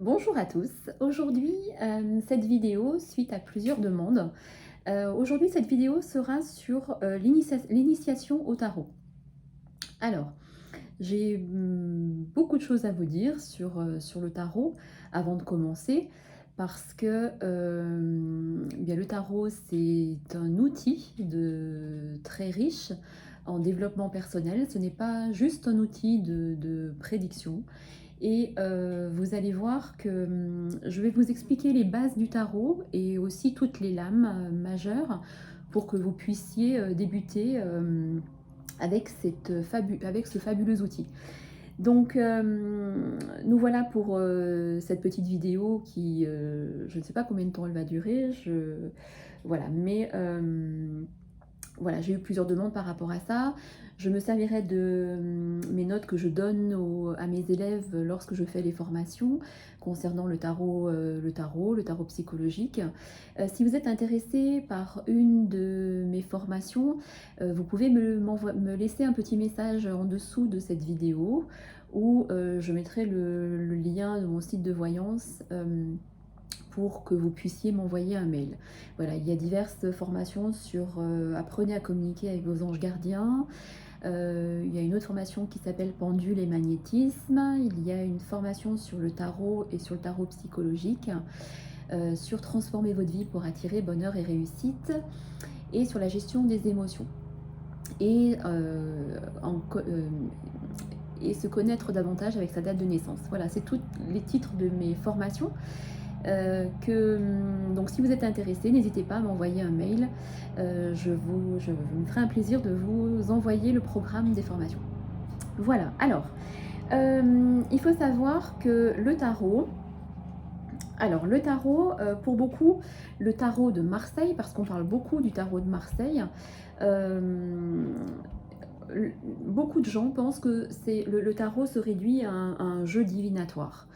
Bonjour à tous. Aujourd'hui, cette vidéo, suite à plusieurs demandes, aujourd'hui cette vidéo sera sur l'initiation au tarot. Alors, j'ai beaucoup de choses à vous dire sur le tarot avant de commencer, parce que bien, le tarot c'est un outil très riche en développement personnel. Ce n'est pas juste un outil de prédiction. Et vous allez voir que je vais vous expliquer les bases du tarot et aussi toutes les lames majeures pour que vous puissiez débuter avec avec ce fabuleux outil. Donc nous voilà pour cette petite vidéo qui, je ne sais pas combien de temps elle va durer, voilà, mais voilà, j'ai eu plusieurs demandes par rapport à ça. Je me servirai de mes notes que je donne à mes élèves lorsque je fais les formations concernant le tarot psychologique. Si vous êtes intéressé par une de mes formations, vous pouvez me laisser un petit message en dessous de cette vidéo où je mettrai le lien de mon site de voyance pour que vous puissiez m'envoyer un mail. Voilà, il y a diverses formations sur apprenez à communiquer avec vos anges gardiens. Il y a une autre formation qui s'appelle pendule et magnétisme. Il y a une formation sur le tarot et sur le tarot psychologique, sur transformer votre vie pour attirer bonheur et réussite, et sur la gestion des émotions. Et, et se connaître davantage avec sa date de naissance. Voilà, c'est tous les titres de mes formations. Donc si vous êtes intéressé, n'hésitez pas à m'envoyer un mail. Je me ferai un plaisir de vous envoyer le programme des formations. Voilà, alors, il faut savoir que le tarot, pour beaucoup, le tarot de Marseille, parce qu'on parle beaucoup du tarot de Marseille, beaucoup de gens pensent que le tarot se réduit à un jeu divinatoire.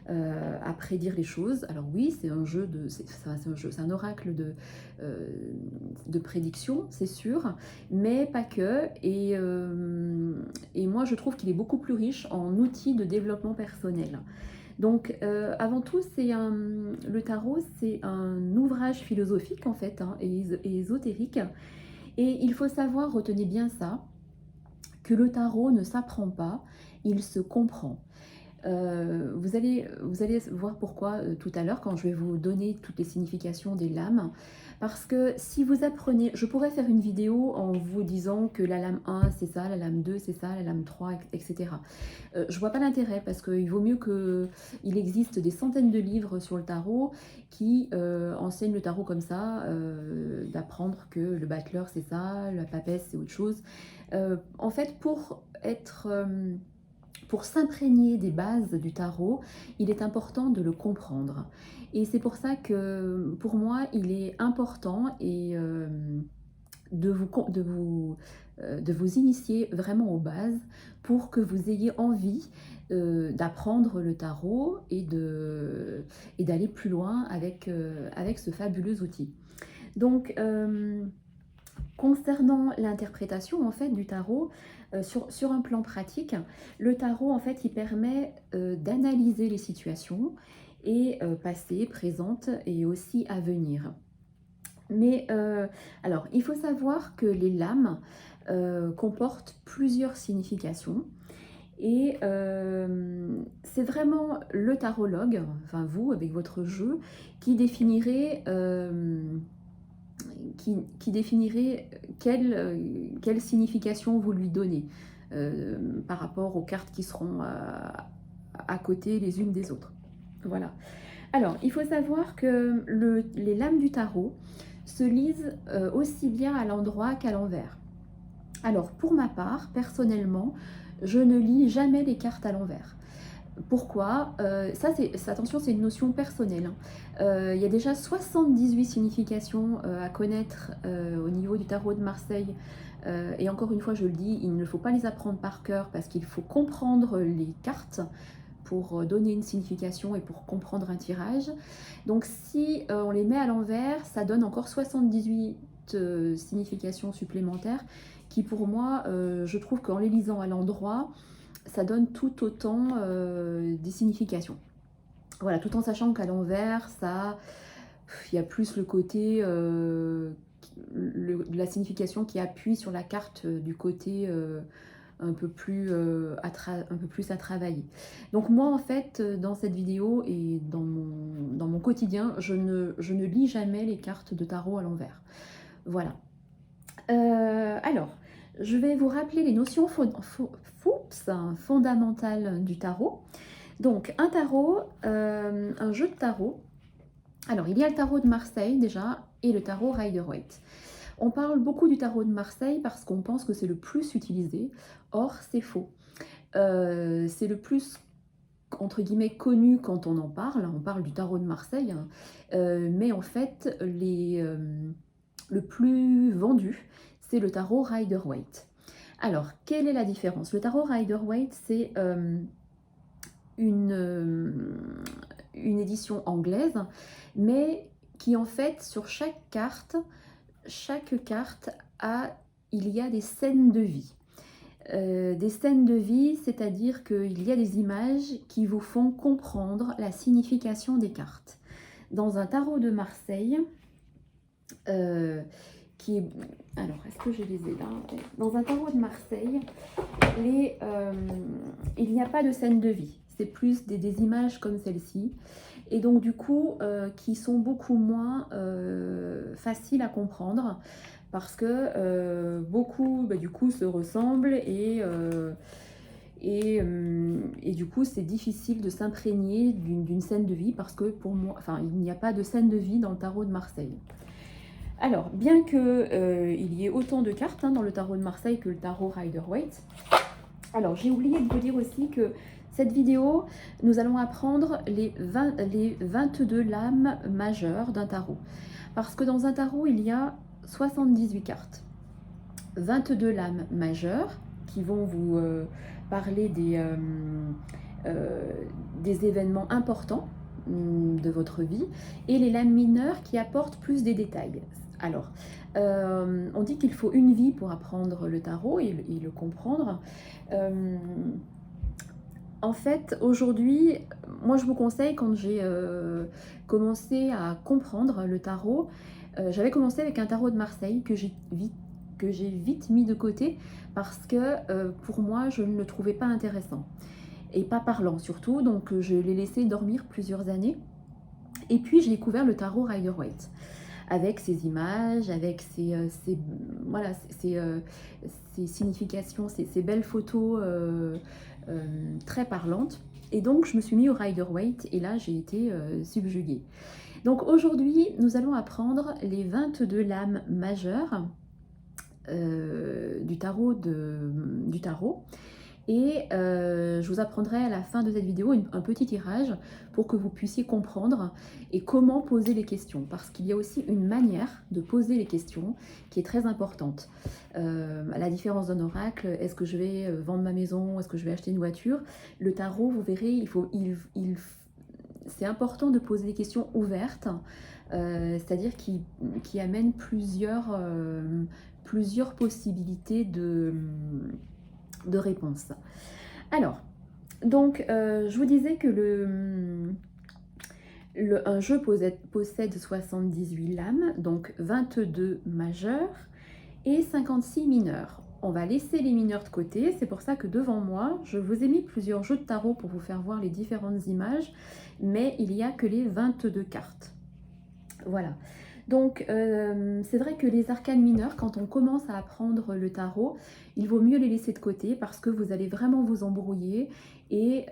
À prédire les choses. Alors oui, c'est un jeu c'est un oracle de prédiction, c'est sûr, mais pas que. Et moi, je trouve qu'il est beaucoup plus riche en outils de développement personnel. Donc, avant tout, le tarot, c'est un ouvrage philosophique en fait, hein, et ésotérique. Et il faut savoir, retenez bien ça, que le tarot ne s'apprend pas, il se comprend. Vous allez voir pourquoi tout à l'heure quand je vais vous donner toutes les significations des lames. Parce que si vous apprenez, je pourrais faire une vidéo en vous disant que la lame 1 c'est ça, la lame 2 c'est ça, la lame 3, etc. Je vois pas l'intérêt parce qu'il vaut mieux il existe des centaines de livres sur le tarot qui enseignent le tarot comme ça, d'apprendre que le battleur c'est ça, la papesse c'est autre chose. En fait, pour s'imprégner des bases du tarot, il est important de le comprendre. Et c'est pour ça que, pour moi, il est important de vous initier vraiment aux bases pour que vous ayez envie d'apprendre le tarot et d'aller plus loin avec ce fabuleux outil. Donc, concernant l'interprétation en fait du tarot, sur un plan pratique, le tarot en fait il permet d'analyser les situations et passées, présentes et aussi à venir. Mais alors il faut savoir que les lames comportent plusieurs significations et c'est vraiment le tarologue, enfin vous avec votre jeu, qui définirait quelle signification vous lui donnez par rapport aux cartes qui seront à côté les unes des autres. Voilà. Alors, il faut savoir que les lames du tarot se lisent aussi bien à l'endroit qu'à l'envers. Alors, pour ma part, personnellement, je ne lis jamais les cartes à l'envers. Pourquoi attention, c'est une notion personnelle. Il y a déjà 78 significations à connaître au niveau du tarot de Marseille. Et encore une fois, je le dis, il ne faut pas les apprendre par cœur parce qu'il faut comprendre les cartes pour donner une signification et pour comprendre un tirage. Donc si on les met à l'envers, ça donne encore 78 significations supplémentaires qui pour moi, je trouve qu'en les lisant à l'endroit, ça donne tout autant des significations. Voilà, tout en sachant qu'à l'envers, ça, il y a plus le côté, la signification qui appuie sur la carte du côté un peu plus, un peu plus à travailler. Donc moi, en fait, dans cette vidéo et dans mon quotidien, je ne lis jamais les cartes de tarot à l'envers. Voilà. Alors, je vais vous rappeler les notions fondamentales du tarot. Donc, un tarot, un jeu de tarot. Alors, il y a le tarot de Marseille déjà et le tarot Rider-Waite. On parle beaucoup du tarot de Marseille parce qu'on pense que c'est le plus utilisé. Or, c'est faux. C'est le plus, entre guillemets, connu quand on en parle. On parle du tarot de Marseille. Hein. Mais en fait, le plus vendu, c'est le tarot Rider-Waite. Alors, quelle est la différence? Le tarot Rider-Waite, c'est une édition anglaise, mais qui en fait, sur chaque carte il y a des scènes de vie. Des scènes de vie, c'est-à-dire qu'il y a des images qui vous font comprendre la signification des cartes. Dans un tarot de Marseille, qui est... Alors, est-ce que je les ai là? Dans un tarot de Marseille, il n'y a pas de scène de vie. C'est plus des images comme celle-ci. Et donc, du coup, qui sont beaucoup moins faciles à comprendre parce que beaucoup, du coup, se ressemblent et du coup, c'est difficile de s'imprégner d'une scène de vie parce que pour moi, enfin, il n'y a pas de scène de vie dans le tarot de Marseille. Alors, bien qu'il y ait autant de cartes dans le tarot de Marseille que le tarot Rider-Waite, alors j'ai oublié de vous dire aussi que cette vidéo, nous allons apprendre les 22 lames majeures d'un tarot. Parce que dans un tarot, il y a 78 cartes. 22 lames majeures qui vont vous parler des événements importants de votre vie, et les lames mineures qui apportent plus des détails. Alors, on dit qu'il faut une vie pour apprendre le tarot et le comprendre. En fait, aujourd'hui, moi je vous conseille, quand j'ai commencé à comprendre le tarot, j'avais commencé avec un tarot de Marseille que j'ai vite mis de côté parce que pour moi, je ne le trouvais pas intéressant et pas parlant surtout, donc je l'ai laissé dormir plusieurs années. Et puis j'ai découvert le tarot Rider-Waite avec ses images, avec ses significations, ses belles photos très parlantes. Et donc je me suis mis au Rider-Waite et là j'ai été subjuguée. Donc aujourd'hui nous allons apprendre les 22 lames majeures du tarot. Et je vous apprendrai à la fin de cette vidéo un petit tirage pour que vous puissiez comprendre et comment poser les questions. Parce qu'il y a aussi une manière de poser les questions qui est très importante. À la différence d'un oracle, est-ce que je vais vendre ma maison, est-ce que je vais acheter une voiture? Le tarot, vous verrez, c'est important de poser des questions ouvertes, c'est-à-dire qui amènent plusieurs possibilités de réponse. Alors, donc, je vous disais que un jeu possède 78 lames, donc 22 majeures et 56 mineurs. On va laisser les mineurs de côté, c'est pour ça que devant moi, je vous ai mis plusieurs jeux de tarot pour vous faire voir les différentes images, mais il n'y a que les 22 cartes. Voilà. Donc, c'est vrai que les arcanes mineures, quand on commence à apprendre le tarot, il vaut mieux les laisser de côté parce que vous allez vraiment vous embrouiller et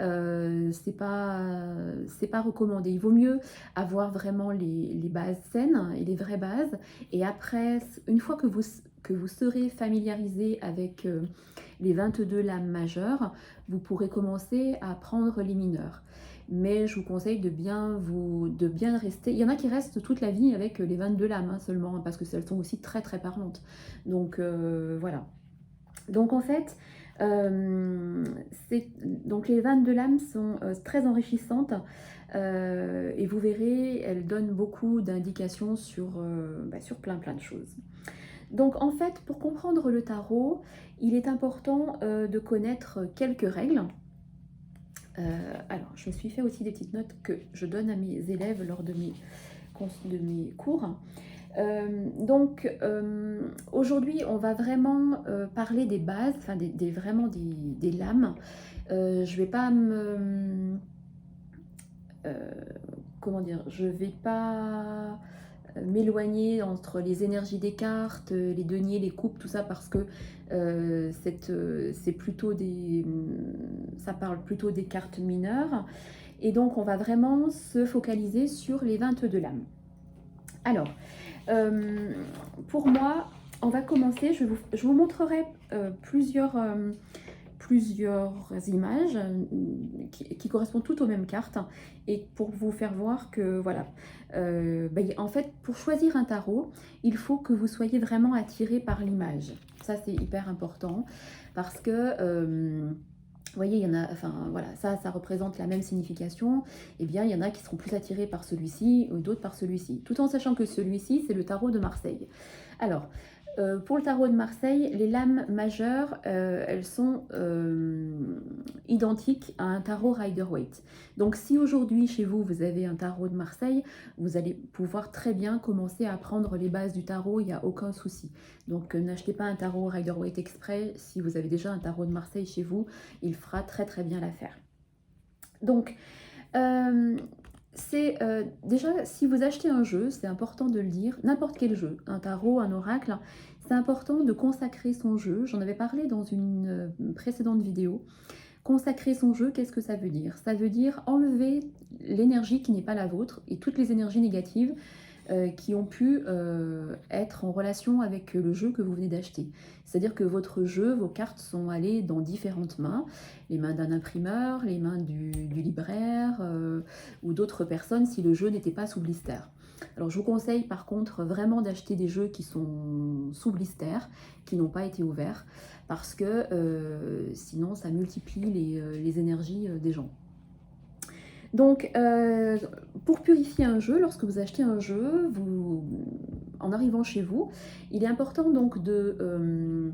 c'est pas recommandé. Il vaut mieux avoir vraiment les bases saines et les vraies bases. Et après, une fois que vous serez familiarisé avec les 22 lames majeures, vous pourrez commencer à apprendre les mineurs. Mais je vous conseille de bien rester. Il y en a qui restent toute la vie avec les 22 lames seulement, parce que elles sont aussi très très parlantes. Donc voilà. Donc en fait, donc les 22 lames sont très enrichissantes et vous verrez, elles donnent beaucoup d'indications sur plein de choses. Donc en fait, pour comprendre le tarot, il est important de connaître quelques règles. Alors, je me suis fait aussi des petites notes que je donne à mes élèves lors de mes cours. Aujourd'hui, on va vraiment parler des bases, enfin vraiment des lames. Je vais pas comment dire, je vais pas m'éloigner entre les énergies des cartes, les deniers, les coupes, tout ça, parce que c'est plutôt ça parle plutôt des cartes mineures. Et donc, on va vraiment se focaliser sur les 22 lames. Alors, pour moi, on va commencer. Je vous montrerai plusieurs images qui correspondent toutes aux mêmes cartes, et pour vous faire voir que voilà, en fait, pour choisir un tarot, il faut que vous soyez vraiment attiré par l'image. Ça, c'est hyper important, parce que vous voyez, il y en a, enfin voilà, ça représente la même signification. Eh bien, il y en a qui seront plus attirés par celui-ci ou d'autres par celui-ci, tout en sachant que celui-ci, c'est le tarot de Marseille. Alors, pour le tarot de Marseille, les lames majeures, elles sont identiques à un tarot Rider-Waite. Donc si aujourd'hui chez vous, vous avez un tarot de Marseille, vous allez pouvoir très bien commencer à apprendre les bases du tarot, il n'y a aucun souci. Donc n'achetez pas un tarot Rider-Waite exprès, si vous avez déjà un tarot de Marseille chez vous, il fera très très bien l'affaire. Donc, déjà, si vous achetez un jeu, c'est important de le dire, n'importe quel jeu, un tarot, un oracle, c'est important de consacrer son jeu. J'en avais parlé dans une précédente vidéo. Consacrer son jeu, qu'est-ce que ça veut dire? Ça veut dire enlever l'énergie qui n'est pas la vôtre et toutes les énergies négatives qui ont pu être en relation avec le jeu que vous venez d'acheter. C'est-à-dire que votre jeu, vos cartes sont allées dans différentes mains, les mains d'un imprimeur, les mains du libraire ou d'autres personnes si le jeu n'était pas sous blister. Alors je vous conseille par contre vraiment d'acheter des jeux qui sont sous blister, qui n'ont pas été ouverts, parce que sinon ça multiplie les énergies des gens. Donc, pour purifier un jeu, lorsque vous achetez un jeu, en arrivant chez vous, il est important donc de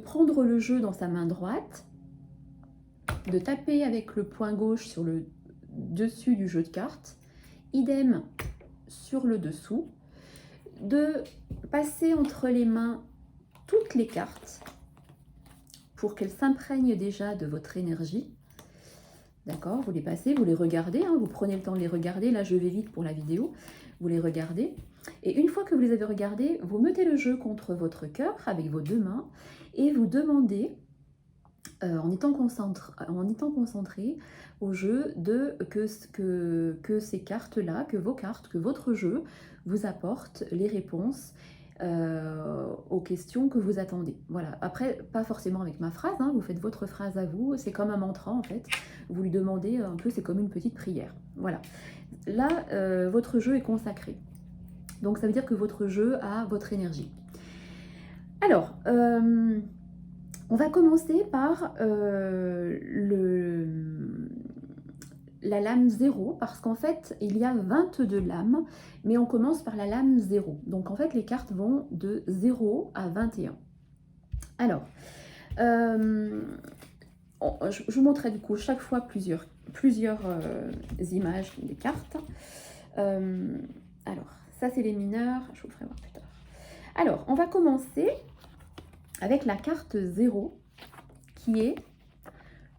prendre le jeu dans sa main droite, de taper avec le poing gauche sur le dessus du jeu de cartes, idem sur le dessous, de passer entre les mains toutes les cartes pour qu'elles s'imprègnent déjà de votre énergie. D'accord, vous les passez, vous les regardez, hein, vous prenez le temps de les regarder. Là, je vais vite pour la vidéo. Vous les regardez. Et une fois que vous les avez regardés, vous mettez le jeu contre votre cœur avec vos deux mains et vous demandez, en étant concentré au jeu, que ces cartes-là, que vos cartes, que votre jeu vous apporte les réponses aux questions que vous attendez. Voilà. Après, pas forcément avec ma phrase, hein, vous faites votre phrase à vous, c'est comme un mantra en fait. Vous lui demandez un peu, c'est comme une petite prière. Voilà. Là, votre jeu est consacré. Donc ça veut dire que votre jeu a votre énergie. Alors, on va commencer par la lame 0, parce qu'en fait, il y a 22 lames, mais on commence par la lame 0. Donc en fait, les cartes vont de 0 à 21. Alors, je vous montrerai du coup chaque fois plusieurs images des cartes. Alors, ça c'est les mineurs, je vous ferai voir plus tard. Alors, on va commencer avec la carte 0, qui est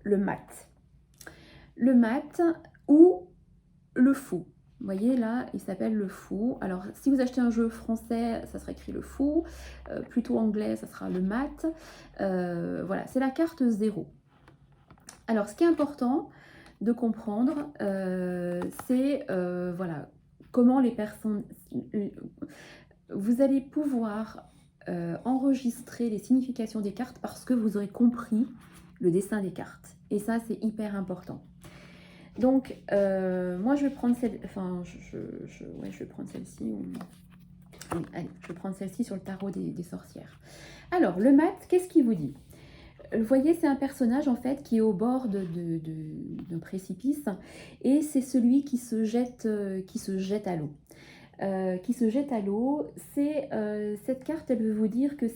le mat. Le mat ou le fou. Vous voyez là, il s'appelle le fou. Alors, si vous achetez un jeu français, ça sera écrit le fou. Plutôt anglais, ça sera le mat. Voilà, c'est la carte 0. Alors, ce qui est important de comprendre, c'est voilà, comment les personnes... Vous allez pouvoir enregistrer les significations des cartes parce que vous aurez compris le dessin des cartes. Et ça, c'est hyper important. Donc, moi, je vais prendre celle... Enfin, je vais prendre celle-ci. Allez, je vais prendre celle-ci sur le tarot des sorcières. Alors, le mat, qu'est-ce qu'il vous dit? Vous voyez, c'est un personnage, en fait, qui est au bord d'un précipice. Et c'est celui qui se jette à l'eau. Qui se jette à l'eau. Cette carte, elle veut vous dire que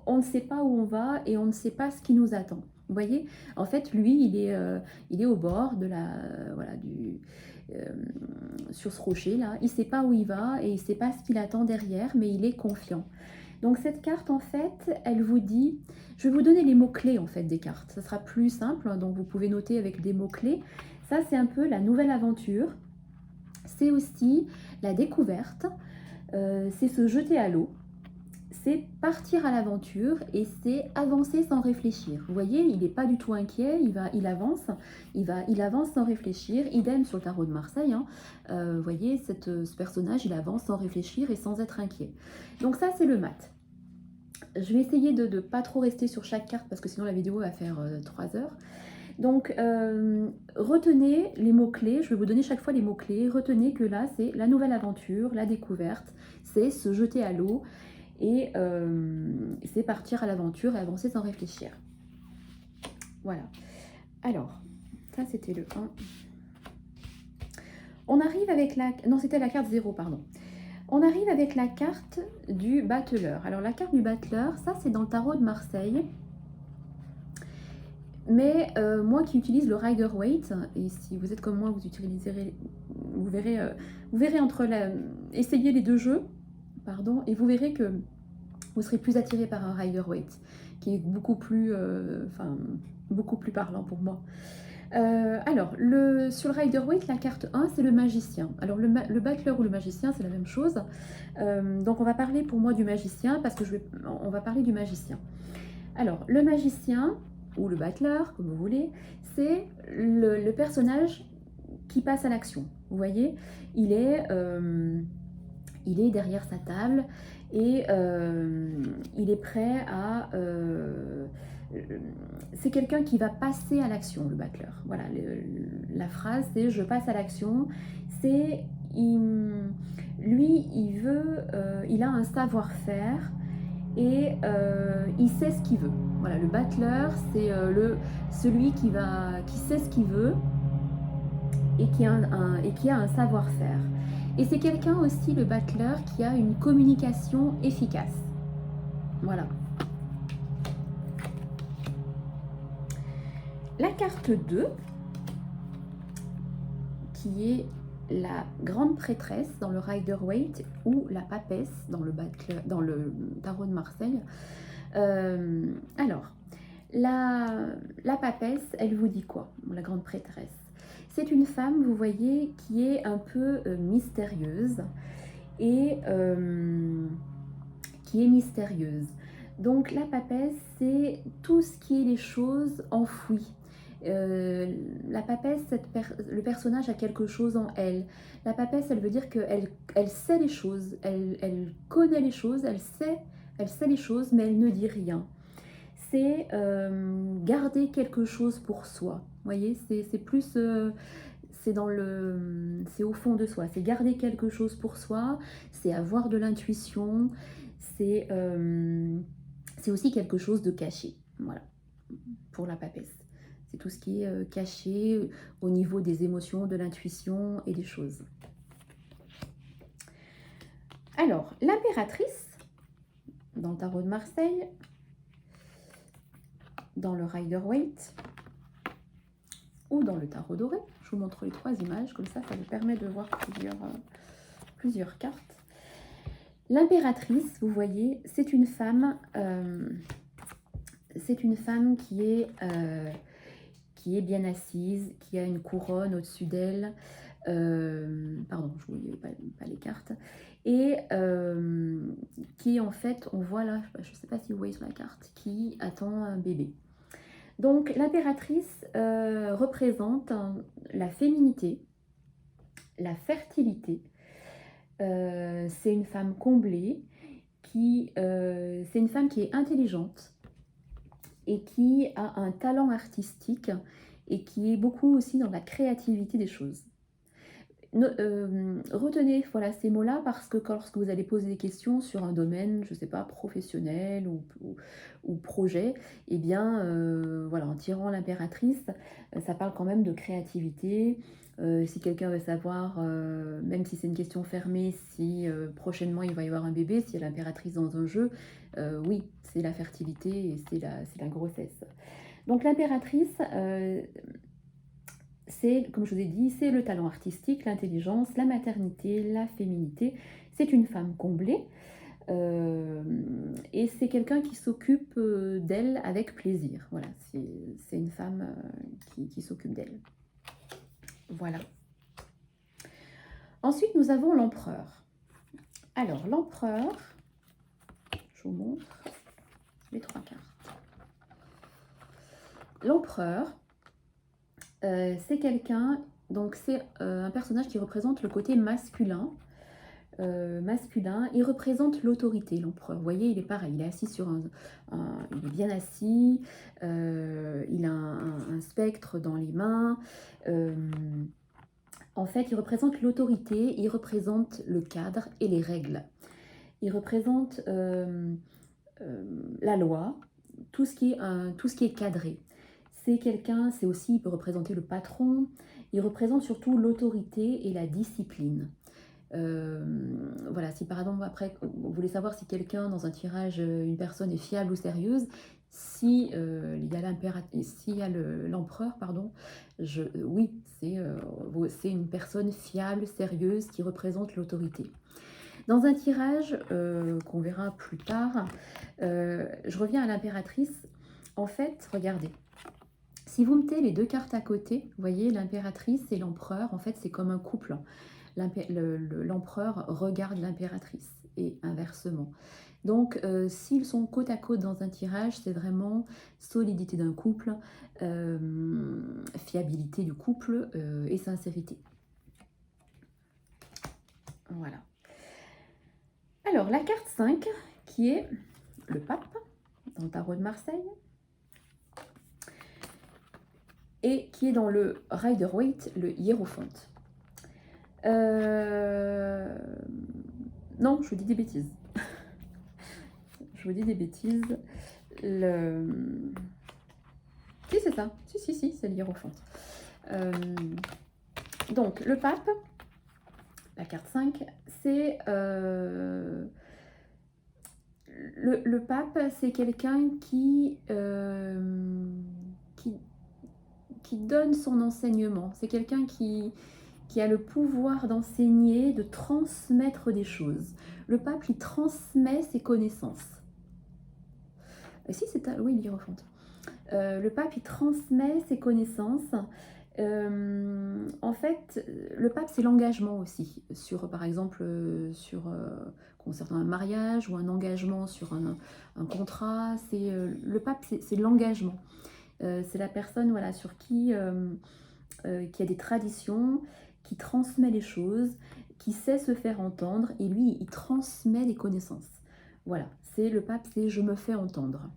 on ne sait pas où on va et on ne sait pas ce qui nous attend. Vous voyez? En fait, lui, il est au bord de la, voilà, euh, sur ce rocher-là. Il ne sait pas où il va et il ne sait pas ce qu'il attend derrière, mais il est confiant. Donc cette carte, en fait, elle vous dit... Je vais vous donner les mots-clés, en fait, des cartes. Ça sera plus simple, hein, donc vous pouvez noter avec des mots-clés. Ça, c'est un peu la nouvelle aventure. C'est aussi la découverte. C'est se jeter à l'eau. C'est partir à l'aventure et c'est avancer sans réfléchir. Vous voyez, il n'est pas du tout inquiet, il avance, il avance sans réfléchir. Idem sur le tarot de Marseille. Hein. Vous voyez, ce personnage, il avance sans réfléchir et sans être inquiet. Donc ça, c'est le mat. Je vais essayer de ne pas trop rester sur chaque carte parce que sinon la vidéo va faire 3 heures. Donc, retenez les mots-clés, je vais vous donner chaque fois les mots-clés. Retenez que là, c'est la nouvelle aventure, la découverte, c'est se jeter à l'eau et c'est partir à l'aventure et avancer sans réfléchir. Voilà. Alors, ça c'était le 1. On arrive avec la... Non, c'était la carte 0, pardon. On arrive avec la carte du battleur. Alors, la carte du battleur, ça c'est dans le tarot de Marseille. Mais moi qui utilise le Rider-Waite, et si vous êtes comme moi, vous verrez entre essayez les deux jeux, pardon, et vous verrez que vous serez plus attiré par un Rider-Waite, qui est beaucoup plus parlant pour moi. Alors, sur le Rider-Waite, la carte 1, c'est le magicien. Alors, le battleur ou le magicien, c'est la même chose. Donc, on va parler pour moi du magicien, parce que on va parler du magicien. Alors, le magicien, ou le battleur, comme vous voulez, c'est le personnage qui passe à l'action. Vous voyez, il est derrière sa table et il est prêt à... c'est quelqu'un qui va passer à l'action, le battleur. Voilà, la phrase, c'est « je passe à l'action ». C'est... lui, il a un savoir-faire et il sait ce qu'il veut. Voilà, le battleur, c'est celui qui sait ce qu'il veut et qui a un savoir-faire. Et c'est quelqu'un aussi, le battleur, qui a une communication efficace. Voilà. La carte 2, qui est la grande prêtresse dans le Rider-Waite ou la papesse dans le tarot de Marseille. Alors, la papesse, elle vous dit quoi, la grande prêtresse? C'est une femme, vous voyez, qui est un peu mystérieuse et Donc la papesse, c'est tout ce qui est les choses enfouies. La papesse, le personnage a quelque chose en elle. La papesse, elle veut dire qu'elle sait les choses, elle connaît les choses, elle sait les choses, mais elle ne dit rien. C'est garder quelque chose pour soi. Vous voyez, c'est plus... c'est au fond de soi. C'est garder quelque chose pour soi, c'est avoir de l'intuition, c'est aussi quelque chose de caché. Voilà, pour la papesse. C'est tout ce qui est caché au niveau des émotions, de l'intuition et des choses. Alors, l'impératrice, dans le tarot de Marseille, dans le Rider-Waite ou dans le tarot doré. Je vous montre les 3 images, comme ça vous permet de voir plusieurs cartes. L'impératrice, vous voyez, c'est une femme qui est bien assise, qui a une couronne au-dessus d'elle. Pardon, je ne voyais pas les cartes. Et qui, en fait, on voit là, je ne sais pas si vous voyez sur la carte, qui attend un bébé. Donc, l'impératrice représente la féminité, la fertilité. C'est une femme comblée, c'est une femme qui est intelligente et qui a un talent artistique et qui est beaucoup aussi dans la créativité des choses. Retenez voilà, ces mots-là parce que lorsque vous allez poser des questions sur un domaine, je ne sais pas, professionnel ou projet, eh bien, voilà, en tirant l'impératrice, ça parle quand même de créativité. Si quelqu'un veut savoir, même si c'est une question fermée, si prochainement il va y avoir un bébé, s'il y a l'impératrice dans un jeu, oui, c'est la fertilité et c'est la grossesse. Donc l'impératrice, c'est, comme je vous ai dit, c'est le talent artistique, l'intelligence, la maternité, la féminité. C'est une femme comblée et c'est quelqu'un qui s'occupe d'elle avec plaisir. Voilà, c'est une femme qui s'occupe d'elle. Voilà. Ensuite, nous avons l'empereur. Alors, l'empereur, je vous montre les 3 cartes. L'empereur, c'est quelqu'un, donc c'est un personnage qui représente le côté masculin. Il représente l'autorité, l'empereur. Vous voyez, il est pareil, il est assis sur il est bien assis, il a un spectre dans les mains. En fait, il représente l'autorité, il représente le cadre et les règles. Il représente la loi, tout ce qui est cadré. C'est quelqu'un, c'est aussi, il peut représenter le patron, il représente surtout l'autorité et la discipline. Voilà, si par exemple, après, vous voulez savoir si quelqu'un, dans un tirage, une personne est fiable ou sérieuse, si il y a l'empereur, pardon, oui, c'est une personne fiable, sérieuse, qui représente l'autorité. Dans un tirage qu'on verra plus tard, je reviens à l'impératrice. En fait, regardez, si vous mettez les 2 cartes à côté, vous voyez, l'impératrice et l'empereur, en fait, c'est comme un couple. L'empereur regarde l'impératrice et inversement. Donc, s'ils sont côte à côte dans un tirage, c'est vraiment solidité d'un couple, fiabilité du couple et sincérité. Voilà. Alors, la carte 5, qui est le pape, dans le tarot de Marseille, et qui est dans le Rider-Waite, le Hiérophante. Non, je vous dis des bêtises. Je vous dis des bêtises. Si, c'est ça. Si, c'est le Hiérophante. Donc, le pape, la carte 5, c'est... Le pape, c'est quelqu'un qui donne son enseignement. C'est quelqu'un qui a le pouvoir d'enseigner, de transmettre des choses. Le pape, il transmet ses connaissances. Si, oui, le Hiérophante. Le pape, il transmet ses connaissances. En fait, le pape, c'est l'engagement aussi, par exemple, concernant un mariage ou un engagement sur un contrat. Le pape, c'est l'engagement. C'est la personne, voilà, sur qui a des traditions, qui transmet les choses, qui sait se faire entendre, et lui, il transmet des connaissances. Voilà, c'est le pape, c'est « je me fais entendre ».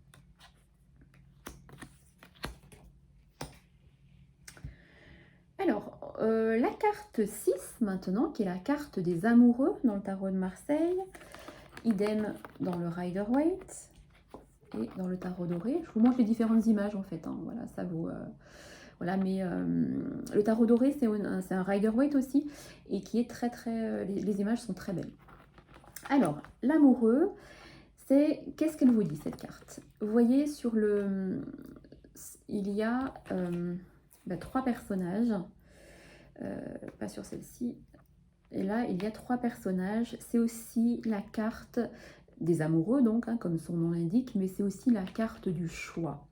Alors, la carte 6 maintenant, qui est la carte des amoureux dans le tarot de Marseille, idem dans le Rider-Waite et dans le tarot doré. Je vous montre les différentes images en fait, hein. Voilà, ça vous... Voilà, mais le tarot doré, c'est un Rider-Waite aussi, et qui est très... les images sont très belles. Alors, l'amoureux, c'est... Qu'est-ce qu'elle vous dit, cette carte? Vous voyez, sur le... Il y a 3 personnages, pas sur celle-ci, et là, il y a 3 personnages. C'est aussi la carte des amoureux, donc, hein, comme son nom l'indique, mais c'est aussi la carte du choix.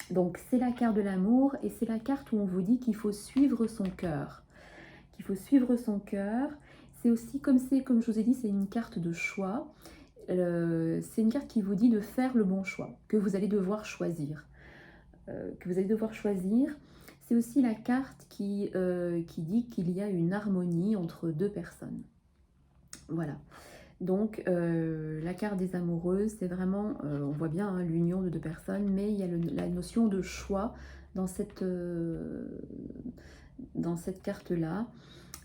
Donc c'est la carte de l'amour et c'est la carte où on vous dit qu'il faut suivre son cœur. Qu'il faut suivre son cœur. C'est aussi, comme je vous ai dit, c'est une carte de choix. C'est une carte qui vous dit de faire le bon choix, que vous allez devoir choisir. C'est aussi la carte qui dit qu'il y a une harmonie entre 2 personnes. Voilà. Donc, la carte des amoureuses, c'est vraiment, on voit bien hein, l'union de 2 personnes, mais il y a la notion de choix dans cette carte-là.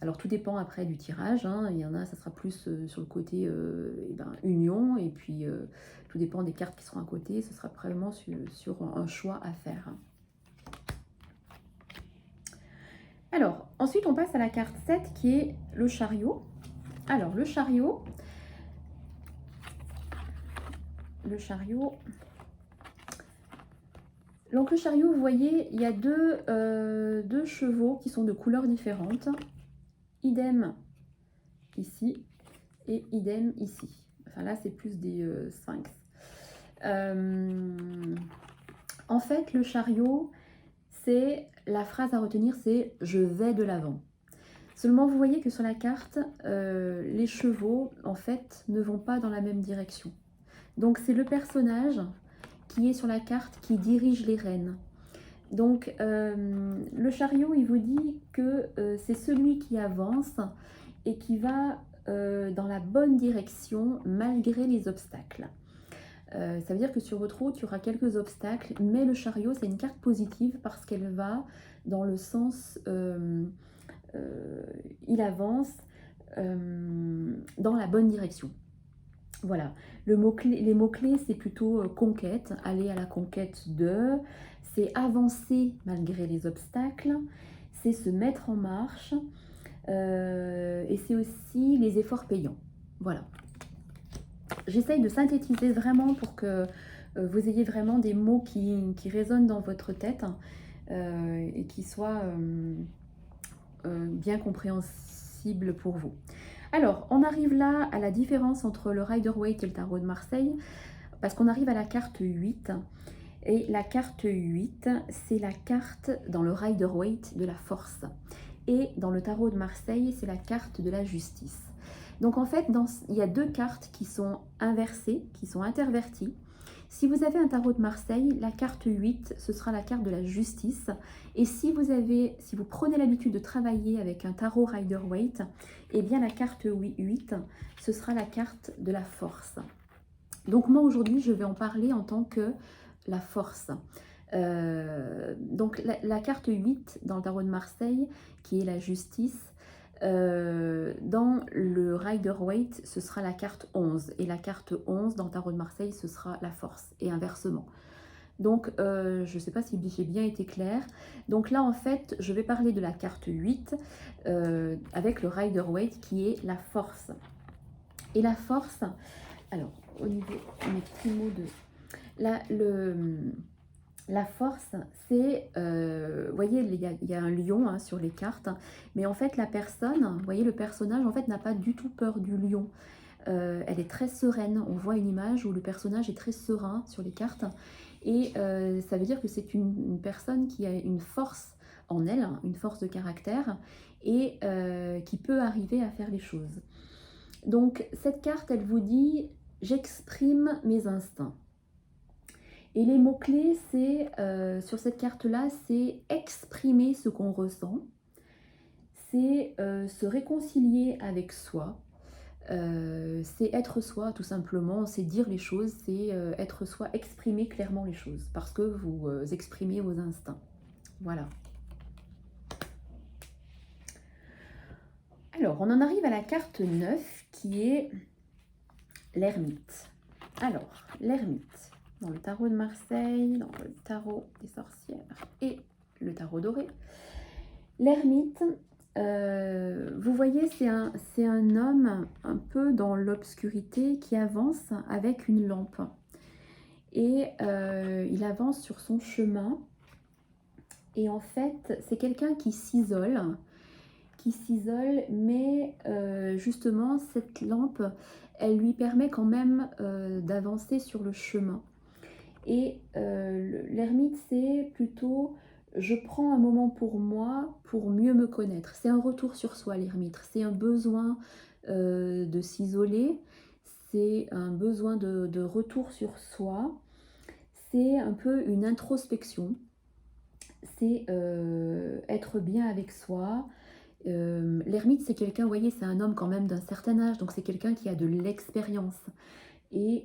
Alors, tout dépend après du tirage. Hein. Il y en a, ça sera plus sur le côté union, et puis tout dépend des cartes qui seront à côté. Ce sera vraiment sur un choix à faire. Alors, ensuite, on passe à la carte 7 qui est le chariot. Alors, le chariot, Donc le chariot, vous voyez, il y a deux chevaux qui sont de couleurs différentes. Idem ici et idem ici. Enfin là, c'est plus des sphinx. En fait, le chariot, c'est la phrase à retenir, c'est « je vais de l'avant ». Seulement, vous voyez que sur la carte, les chevaux, en fait, ne vont pas dans la même direction. Donc, c'est le personnage qui est sur la carte qui dirige les rênes. Donc, le chariot, il vous dit que c'est celui qui avance et qui va dans la bonne direction malgré les obstacles. Ça veut dire que sur votre route, il y aura quelques obstacles, mais le chariot, c'est une carte positive parce qu'elle va dans le sens, il avance dans la bonne direction. Voilà, les mots-clés, c'est plutôt conquête, aller à la conquête de, c'est avancer malgré les obstacles, c'est se mettre en marche, et c'est aussi les efforts payants. Voilà. J'essaye de synthétiser vraiment pour que vous ayez vraiment des mots qui résonnent dans votre tête et qui soient bien compréhensibles pour vous. Alors, on arrive là à la différence entre le Rider-Waite et le tarot de Marseille, parce qu'on arrive à la carte 8. Et la carte 8, c'est la carte dans le Rider-Waite de la force. Et dans le tarot de Marseille, c'est la carte de la justice. Donc en fait, il y a deux cartes qui sont inversées, qui sont interverties. Si vous avez un tarot de Marseille, la carte 8, ce sera la carte de la justice. Et si vous prenez l'habitude de travailler avec un tarot Rider-Waite, eh bien la carte 8, ce sera la carte de la force. Donc moi aujourd'hui, je vais en parler en tant que la force. Donc la carte 8 dans le tarot de Marseille, qui est la justice, dans le Rider-Waite, ce sera la carte 11. Et la carte 11 dans le tarot de Marseille, ce sera la force, et inversement. Donc, je ne sais pas si j'ai bien été claire. Donc là, en fait, je vais parler de la carte 8 avec le Rider-Waite qui est la force. Et la force, alors, au niveau de mes petits mots de... La force, c'est, vous voyez, il y a un lion hein, sur les cartes, mais en fait, la personne, vous voyez, le personnage, en fait, n'a pas du tout peur du lion. Elle est très sereine. On voit une image où le personnage est très serein sur les cartes. Et ça veut dire que c'est une personne qui a une force en elle, une force de caractère, et qui peut arriver à faire les choses. Donc, cette carte, elle vous dit « j'exprime mes instincts ». Et les mots-clés, c'est sur cette carte-là, c'est exprimer ce qu'on ressent, c'est se réconcilier avec soi, c'est être soi tout simplement, c'est dire les choses, c'est être soi, exprimer clairement les choses, parce que vous exprimez vos instincts. Voilà. Alors, on en arrive à la carte 9, qui est l'ermite. Alors, l'ermite, dans le tarot de Marseille, dans le tarot des sorcières et le tarot doré. L'ermite, vous voyez, c'est un homme un peu dans l'obscurité qui avance avec une lampe. Et il avance sur son chemin. Et en fait, c'est quelqu'un qui s'isole, mais justement, cette lampe, elle lui permet quand même d'avancer sur le chemin. Et l'ermite, c'est plutôt, je prends un moment pour moi pour mieux me connaître. C'est un retour sur soi, l'ermite. C'est un besoin de s'isoler, c'est un besoin de retour sur soi. C'est un peu une introspection. C'est être bien avec soi. L'ermite, c'est quelqu'un, vous voyez, c'est un homme quand même d'un certain âge, donc c'est quelqu'un qui a de l'expérience. Et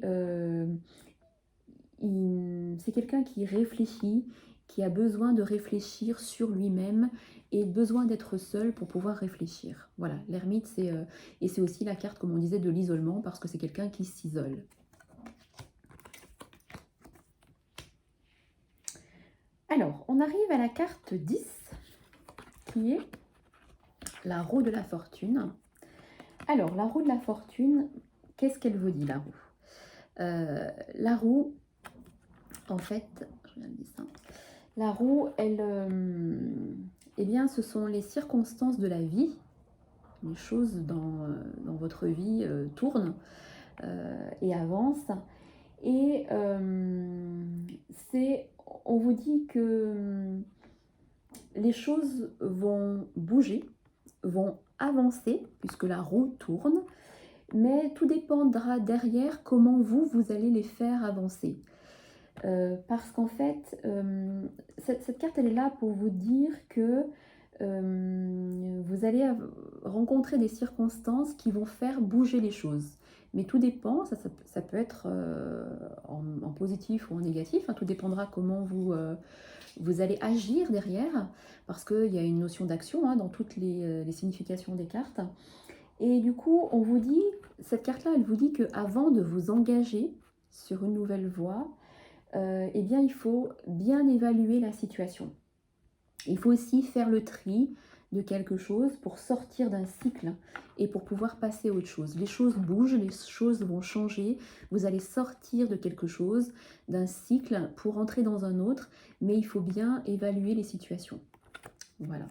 c'est quelqu'un qui réfléchit, qui a besoin de réfléchir sur lui-même et besoin d'être seul pour pouvoir réfléchir. Voilà, l'ermite, et c'est aussi la carte, comme on disait, de l'isolement, parce que c'est quelqu'un qui s'isole. Alors, on arrive à la carte 10, qui est la roue de la fortune. Alors, la roue de la fortune, qu'est-ce qu'elle vous dit, la roue? La roue, en fait, je regarde ça. La roue, eh bien, ce sont les circonstances de la vie. Les choses dans votre vie tournent et avancent. Et on vous dit que les choses vont bouger, vont avancer, puisque la roue tourne, mais tout dépendra derrière comment vous allez les faire avancer. Parce qu'en fait, cette carte, elle est là pour vous dire que vous allez rencontrer des circonstances qui vont faire bouger les choses. Mais tout dépend, ça peut être en positif ou en négatif, hein, tout dépendra comment vous allez agir derrière, parce qu'il y a une notion d'action hein, dans toutes les significations des cartes. Et du coup, on vous dit, cette carte-là, elle vous dit qu'avant de vous engager sur une nouvelle voie, eh bien, il faut bien évaluer la situation. Il faut aussi faire le tri de quelque chose pour sortir d'un cycle et pour pouvoir passer à autre chose. Les choses bougent, les choses vont changer. Vous allez sortir de quelque chose, d'un cycle pour entrer dans un autre, mais il faut bien évaluer les situations. Voilà.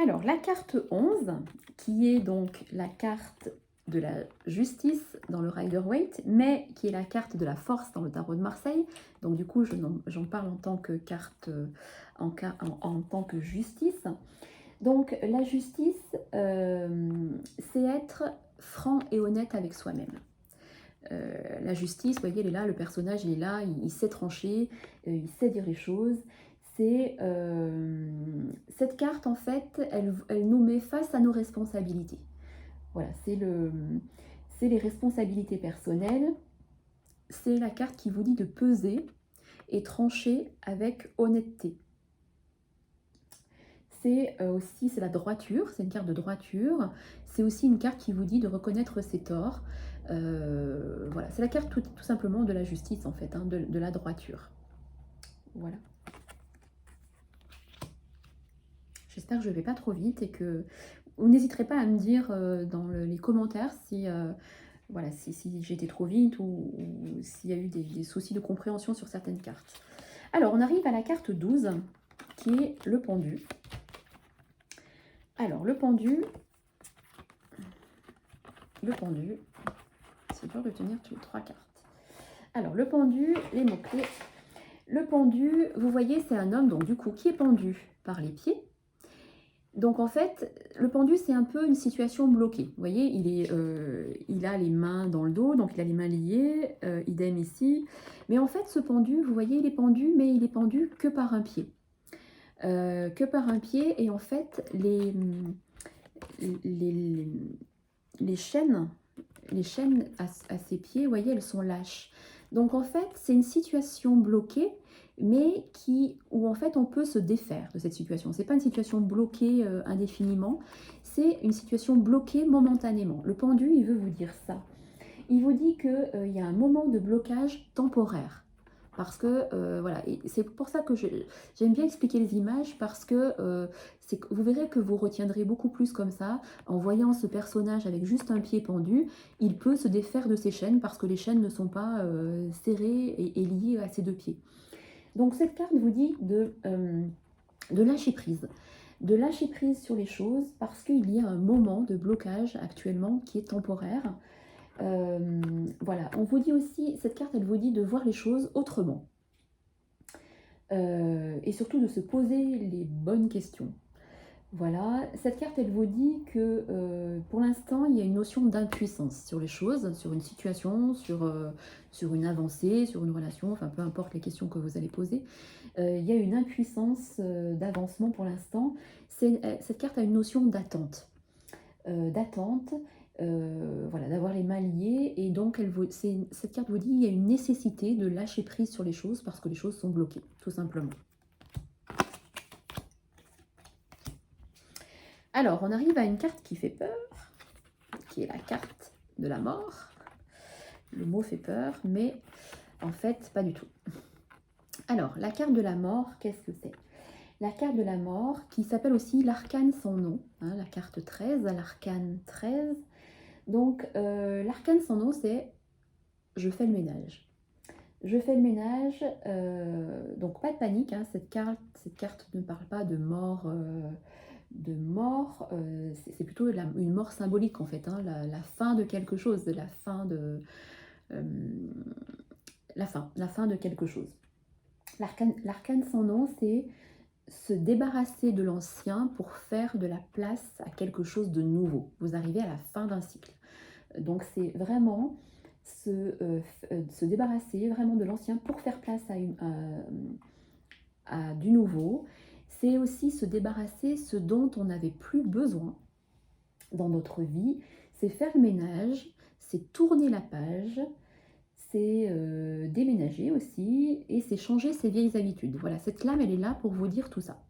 Alors, la carte 11, qui est donc la carte de la justice dans le Rider-Waite, mais qui est la carte de la force dans le tarot de Marseille. Donc du coup, j'en parle en tant que carte, en tant que justice. Donc la justice, c'est être franc et honnête avec soi-même. La justice, vous voyez, elle est là, le personnage, il est là, il sait trancher, il sait dire les choses. Cette carte, en fait, elle nous met face à nos responsabilités. Voilà, c'est les responsabilités personnelles. C'est la carte qui vous dit de peser et trancher avec honnêteté. C'est la droiture, c'est une carte de droiture. C'est aussi une carte qui vous dit de reconnaître ses torts. Voilà, c'est la carte tout simplement de la justice en fait, hein, de la droiture. Voilà. J'espère que je ne vais pas trop vite et que vous n'hésiterez pas à me dire dans les commentaires si, voilà, si j'ai été trop vite ou s'il y a eu des soucis de compréhension sur certaines cartes. Alors, on arrive à la carte 12 qui est le pendu. Alors, le pendu, c'est dur de tenir toutes les trois cartes. Alors, le pendu, les mots-clés. Le pendu, vous voyez, c'est un homme, donc du coup, qui est pendu par les pieds. Donc, en fait, le pendu, c'est un peu une situation bloquée. Vous voyez, il a les mains dans le dos, donc il a les mains liées, idem ici. Mais en fait, ce pendu, vous voyez, il est pendu, mais il est pendu que par un pied. Et en fait, les chaînes à ses pieds, vous voyez, elles sont lâches. Donc en fait, c'est une situation bloquée, mais où en fait on peut se défaire de cette situation. C'est pas une situation bloquée indéfiniment, c'est une situation bloquée momentanément. Le pendu, il veut vous dire ça. Il vous dit qu'il y a un moment de blocage temporaire. Parce que, voilà, c'est pour ça que j'aime bien expliquer les images, parce que vous verrez que vous retiendrez beaucoup plus comme ça, en voyant ce personnage avec juste un pied pendu, il peut se défaire de ses chaînes, parce que les chaînes ne sont pas serrées et liées à ses deux pieds. Donc cette carte vous dit de lâcher prise. De lâcher prise sur les choses, parce qu'il y a un moment de blocage actuellement qui est temporaire. Voilà, on vous dit aussi, cette carte, elle vous dit de voir les choses autrement. Et surtout de se poser les bonnes questions. Voilà, cette carte, elle vous dit que pour l'instant, il y a une notion d'impuissance sur les choses, sur une situation, sur une avancée, sur une relation, enfin peu importe les questions que vous allez poser. Il y a une impuissance d'avancement pour l'instant. Cette carte a une notion d'attente. Voilà, d'avoir les mains liées, et donc cette carte vous dit qu'il y a une nécessité de lâcher prise sur les choses parce que les choses sont bloquées, tout simplement. Alors, on arrive à une carte qui fait peur, qui est la carte de la mort. Le mot fait peur, mais en fait, pas du tout. Alors, la carte de la mort, qu'est-ce que c'est? La carte de la mort, qui s'appelle aussi l'arcane sans nom, hein, la carte 13, l'arcane 13. Donc, l'arcane sans nom, c'est « je fais le ménage ». Je fais le ménage, donc pas de panique, hein, cette carte ne parle pas de mort, c'est plutôt une mort symbolique en fait, hein, la fin de quelque chose, la fin de, la fin de quelque chose. L'arcane sans nom, c'est se débarrasser de l'ancien pour faire de la place à quelque chose de nouveau. Vous arrivez à la fin d'un cycle. Donc c'est vraiment se débarrasser vraiment de l'ancien pour faire place à du nouveau. C'est aussi se débarrasser ce dont on n'avait plus besoin dans notre vie. C'est faire le ménage, c'est tourner la page, c'est déménager aussi, et c'est changer ses vieilles habitudes. Voilà, cette lame, elle est là pour vous dire tout ça.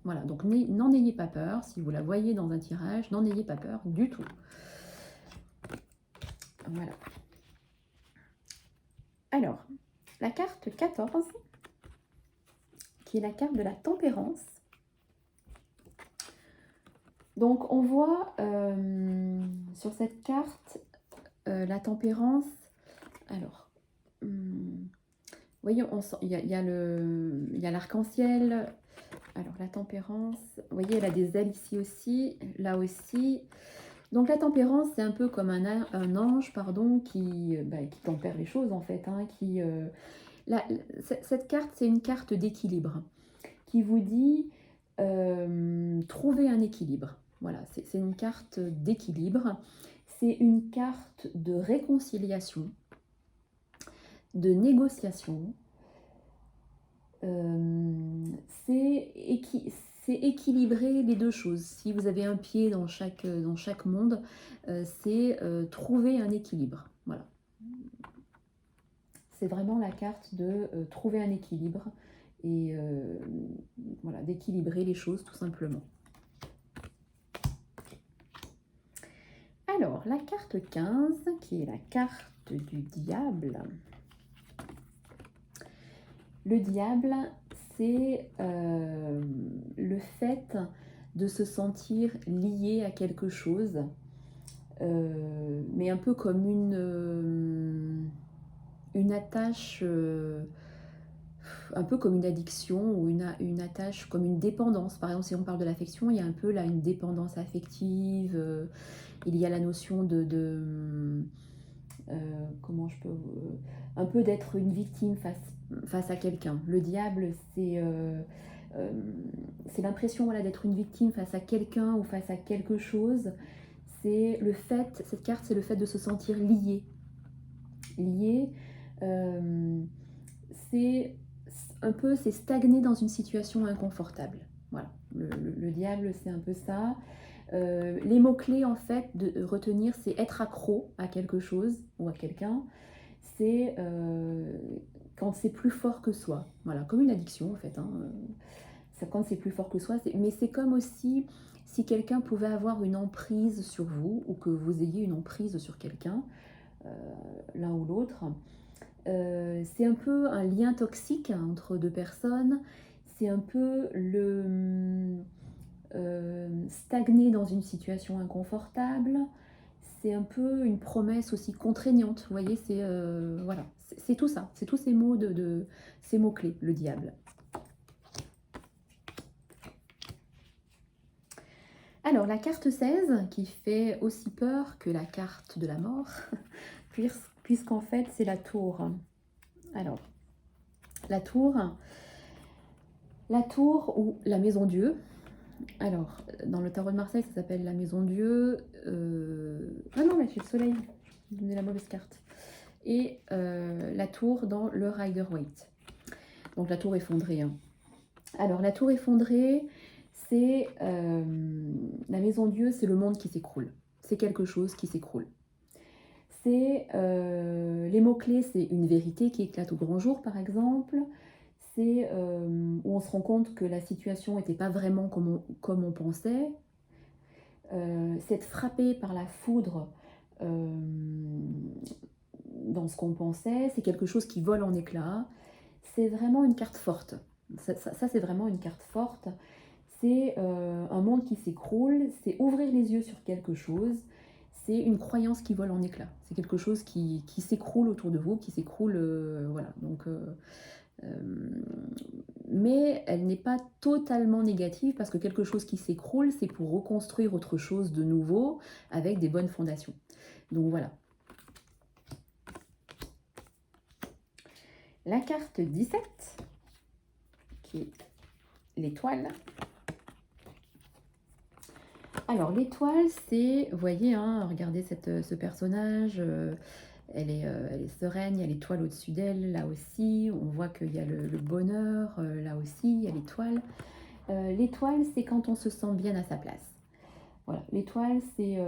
Voilà, donc n'en ayez pas peur. Si vous la voyez dans un tirage, n'en ayez pas peur du tout. Voilà. Alors, la carte 14, qui est la carte de la tempérance. Donc, on voit sur cette carte la tempérance. Alors, vous voyez, il y a l'arc-en-ciel. Alors, la tempérance, vous voyez, elle a des ailes ici aussi, là aussi. Donc, la tempérance, c'est un peu comme un ange, pardon, qui tempère les choses, en fait. Hein, cette carte, c'est une carte d'équilibre qui vous dit trouver un équilibre. Voilà, c'est une carte d'équilibre. C'est une carte de réconciliation, de négociation. C'est équilibrer les deux choses. Si vous avez un pied dans chaque monde, c'est trouver un équilibre. Voilà. C'est vraiment la carte de trouver un équilibre et voilà, d'équilibrer les choses tout simplement. Alors, la carte 15, qui est la carte du diable. Le diable, c'est le fait de se sentir lié à quelque chose, mais un peu comme une attache, un peu comme une addiction ou une attache, comme une dépendance. Par exemple, si on parle de l'affection, il y a un peu là une dépendance affective, il y a la notion comment je peux... un peu d'être une victime face à quelqu'un. Le diable, c'est l'impression, voilà, d'être une victime face à quelqu'un ou face à quelque chose. C'est le fait, cette carte, c'est le fait de se sentir lié. Lié, c'est un peu, c'est stagner dans une situation inconfortable. Voilà, le diable, c'est un peu ça. Les mots-clés, en fait, de retenir, c'est être accro à quelque chose ou à quelqu'un. C'est quand c'est plus fort que soi. Voilà, comme une addiction, en fait. Hein. Quand c'est plus fort que soi. Mais c'est comme aussi si quelqu'un pouvait avoir une emprise sur vous ou que vous ayez une emprise sur quelqu'un, l'un ou l'autre. C'est un peu un lien toxique entre deux personnes. C'est un peu stagner dans une situation inconfortable. C'est un peu une promesse aussi contraignante. Vous voyez, c'est voilà, c'est tout ça. C'est tous ces mots ces mots-clés, le diable. Alors, la carte 16, qui fait aussi peur que la carte de la mort, puisqu'en fait, c'est la tour. Alors, la tour ou la maison Dieu. Alors, dans le tarot de Marseille, ça s'appelle la maison Dieu. Ah non, mais c'est le soleil. Je vais donner la mauvaise carte. Et la tour dans le Rider-Waite. Donc, la tour effondrée. Hein. Alors, la tour effondrée, c'est la maison Dieu, c'est le monde qui s'écroule. C'est quelque chose qui s'écroule. C'est les mots-clés, c'est une vérité qui éclate au grand jour, par exemple. C'est où on se rend compte que la situation n'était pas vraiment comme on pensait. C'est être frappé par la foudre dans ce qu'on pensait. C'est quelque chose qui vole en éclats. C'est vraiment une carte forte. Ça c'est vraiment une carte forte. C'est un monde qui s'écroule. C'est ouvrir les yeux sur quelque chose. c'est une croyance qui vole en éclats. C'est quelque chose qui s'écroule autour de vous, qui s'écroule, voilà. Donc, mais elle n'est pas totalement négative parce que quelque chose qui s'écroule, c'est pour reconstruire autre chose de nouveau avec des bonnes fondations. Donc voilà. La carte 17, qui est l'étoile. Alors l'étoile, c'est, vous voyez, hein, regardez ce personnage, elle est sereine, il y a l'étoile au-dessus d'elle, là aussi, on voit qu'il y a le bonheur, là aussi, il y a l'étoile. L'étoile, c'est quand on se sent bien à sa place. Voilà, l'étoile, c'est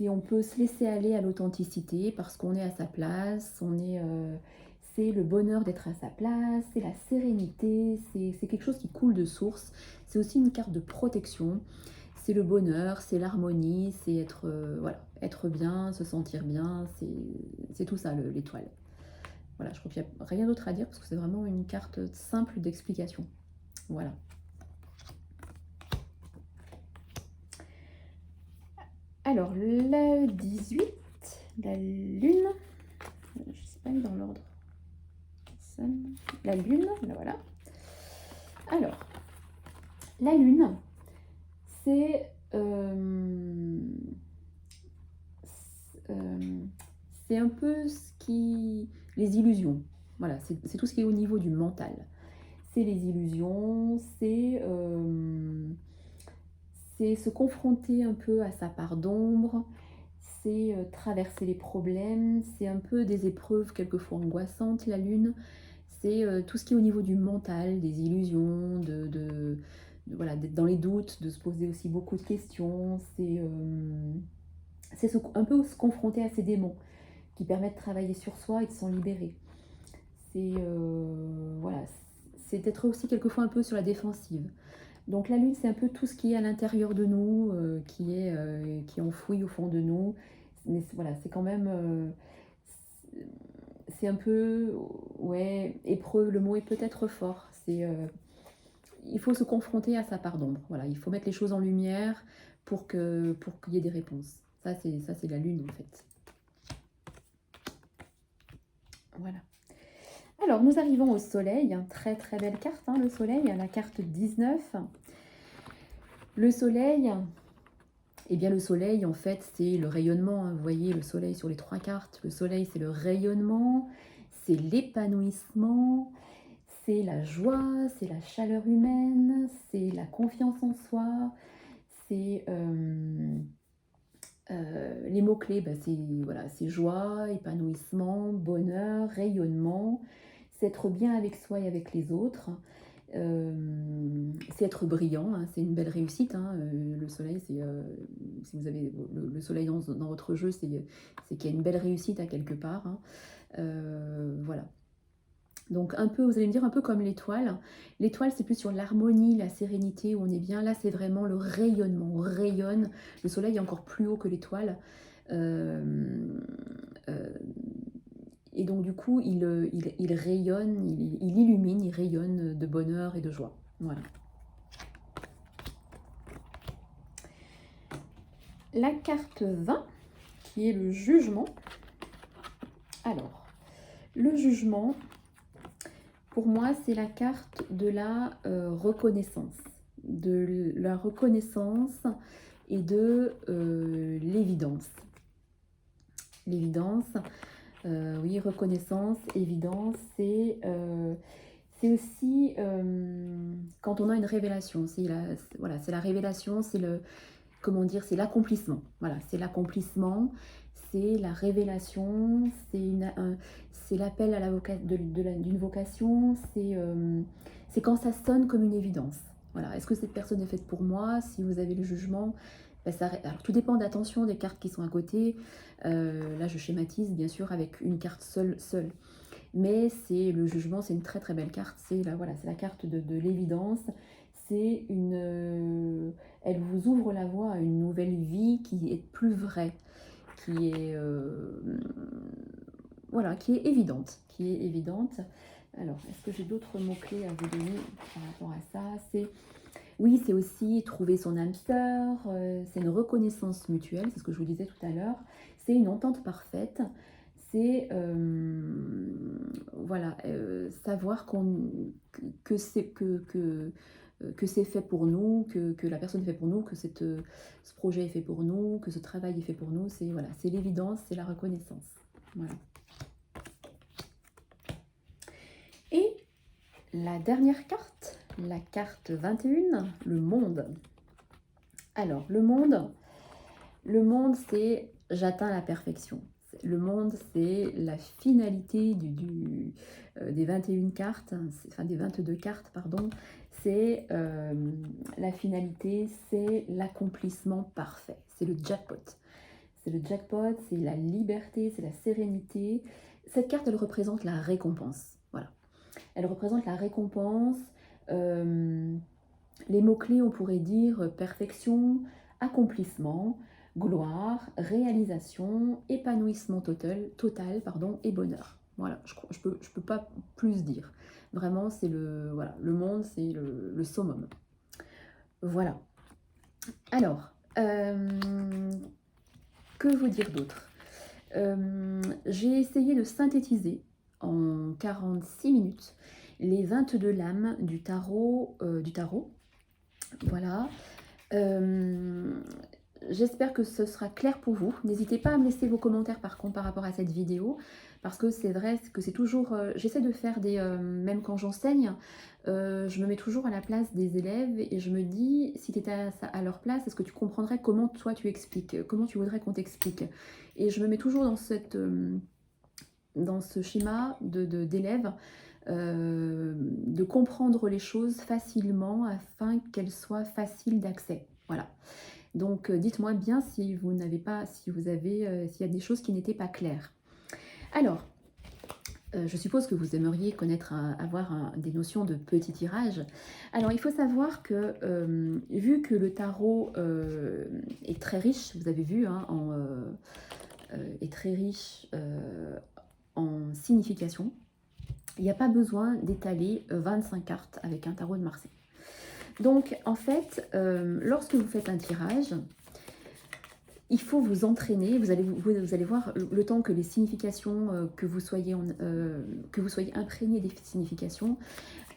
on peut se laisser aller à l'authenticité parce qu'on est à sa place, c'est le bonheur d'être à sa place, c'est la sérénité, c'est quelque chose qui coule de source. C'est aussi une carte de protection, c'est le bonheur, c'est l'harmonie, c'est être, voilà, être bien, se sentir bien, c'est tout ça l'étoile. Voilà, je crois qu'il n'y a rien d'autre à dire parce que c'est vraiment une carte simple d'explication. Voilà. Alors, le 18, la lune, je ne sais pas mis dans l'ordre. La lune, là voilà. Alors, la lune, c'est un peu ce qui... les illusions. Voilà, c'est tout ce qui est au niveau du mental. C'est les illusions, c'est se confronter un peu à sa part d'ombre, c'est traverser les problèmes, c'est un peu des épreuves quelquefois angoissantes, la lune. C'est tout ce qui est au niveau du mental, des illusions, voilà, d'être dans les doutes, de se poser aussi beaucoup de questions. C'est un peu se confronter à ces démons qui permettent de travailler sur soi et de s'en libérer. C'est voilà, c'est être aussi quelquefois un peu sur la défensive. Donc la lune, c'est un peu tout ce qui est à l'intérieur de nous, qui est enfoui au fond de nous. Mais voilà, c'est quand même... c'est un peu... Ouais, épreuve, le mot est peut-être fort. Il faut se confronter à sa part d'ombre. Voilà, il faut mettre les choses en lumière pour qu'il y ait des réponses. Ça, c'est la lune, en fait. Voilà. Alors, nous arrivons au soleil. Très, très belle carte, hein, le soleil. La carte 19. Le soleil... Eh bien, le soleil, en fait, c'est le rayonnement. Hein. Vous voyez, le soleil sur les 3 cartes. Le soleil, c'est le rayonnement, c'est l'épanouissement, c'est la joie, c'est la chaleur humaine, c'est la confiance en soi, c'est les mots-clés, bah, voilà, c'est joie, épanouissement, bonheur, rayonnement, c'est être bien avec soi et avec les autres. C'est être brillant, hein, c'est une belle réussite. Hein, le soleil, si vous avez le soleil dans votre jeu, c'est qu'il y a une belle réussite à quelque part. Hein. Voilà. Donc un peu, vous allez me dire un peu comme l'étoile. L'étoile, c'est plus sur l'harmonie, la sérénité, où on est bien. Là, c'est vraiment le rayonnement. On rayonne. Le soleil est encore plus haut que l'étoile. Et donc du coup, il rayonne, il illumine, il rayonne de bonheur et de joie. Voilà. La carte 20, qui est le jugement. Alors, le jugement, pour moi, c'est la carte de la reconnaissance. De la reconnaissance et de l'évidence. L'évidence... oui, reconnaissance, évidence, c'est aussi quand on a une révélation. Voilà, c'est la révélation, c'est le, comment dire, c'est l'accomplissement. Voilà, c'est l'accomplissement, c'est la révélation, c'est l'appel à d'une vocation, c'est quand ça sonne comme une évidence. Voilà, est-ce que cette personne est faite pour moi? Si vous avez le jugement, ben alors, tout dépend d'attention des cartes qui sont à côté. Là, je schématise bien sûr avec une carte seule. Mais c'est le jugement, c'est une très très belle carte. Voilà, c'est la carte de l'évidence. C'est elle vous ouvre la voie à une nouvelle vie qui est plus vraie, qui est voilà, qui est évidente. Alors, est-ce que j'ai d'autres mots-clés à vous donner par rapport à ça? C'est Oui, c'est aussi trouver son âme sœur, c'est une reconnaissance mutuelle, c'est ce que je vous disais tout à l'heure. C'est une entente parfaite, c'est, voilà, savoir que c'est que c'est fait pour nous, que la personne est faite pour nous, que ce projet est fait pour nous, que ce travail est fait pour nous. C'est voilà, c'est l'évidence, c'est la reconnaissance. Voilà. Et la dernière carte, la carte 21, le monde. Alors, le monde c'est j'atteins la perfection. Le monde, c'est la finalité des 21 cartes, enfin des 22 cartes, pardon. C'est la finalité, c'est l'accomplissement parfait. C'est le jackpot. C'est le jackpot, c'est la liberté, c'est la sérénité. Cette carte, elle représente la récompense. Voilà. Elle représente la récompense. Les mots-clés, on pourrait dire perfection, accomplissement, gloire, réalisation, épanouissement total pardon, et bonheur. Voilà, je peux pas plus dire. Vraiment, c'est voilà, le monde, c'est le summum. Voilà. Alors, que vous dire d'autre? J'ai essayé de synthétiser en 46 minutes les 22 lames du tarot. Voilà. J'espère que ce sera clair pour vous. N'hésitez pas à me laisser vos commentaires par contre par rapport à cette vidéo, parce que c'est vrai que c'est toujours... j'essaie de faire des... même quand j'enseigne, je me mets toujours à la place des élèves et je me dis, si tu étais à leur place, est-ce que tu comprendrais comment toi tu expliques? Comment tu voudrais qu'on t'explique? Et je me mets toujours dans ce schéma d'élèves, de comprendre les choses facilement afin qu'elles soient faciles d'accès. Voilà. Donc dites-moi bien si vous n'avez pas, si vous avez, s'il y a des choses qui n'étaient pas claires. Alors, je suppose que vous aimeriez connaître, avoir des notions de petit tirage. Alors il faut savoir que vu que le tarot est très riche, vous avez vu, hein, est très riche en signification, il n'y a pas besoin d'étaler 25 cartes avec un tarot de Marseille. Donc, en fait, lorsque vous faites un tirage, il faut vous entraîner. Vous allez voir le temps que les significations, que vous soyez imprégné des significations,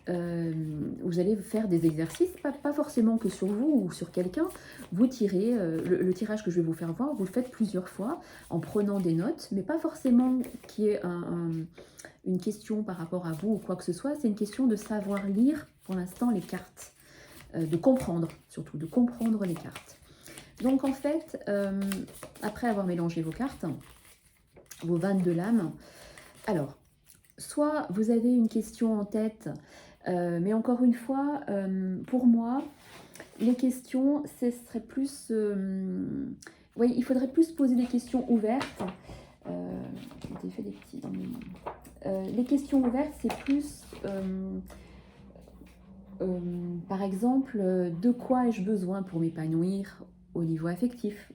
vous allez faire des exercices, pas forcément que sur vous ou sur quelqu'un. Vous tirez, le tirage que je vais vous faire voir, vous le faites plusieurs fois en prenant des notes, mais pas forcément qu'il y ait une question par rapport à vous ou quoi que ce soit. C'est une question de savoir lire pour l'instant les cartes. De comprendre, surtout de comprendre les cartes. Donc en fait, après avoir mélangé vos cartes, vos 22 lames, alors, soit vous avez une question en tête, mais encore une fois, pour moi, les questions, ce serait plus... oui, il faudrait plus poser des questions ouvertes. J'ai fait des petits dans mes... les questions ouvertes, c'est plus... par exemple, de quoi ai-je besoin pour m'épanouir au niveau affectif?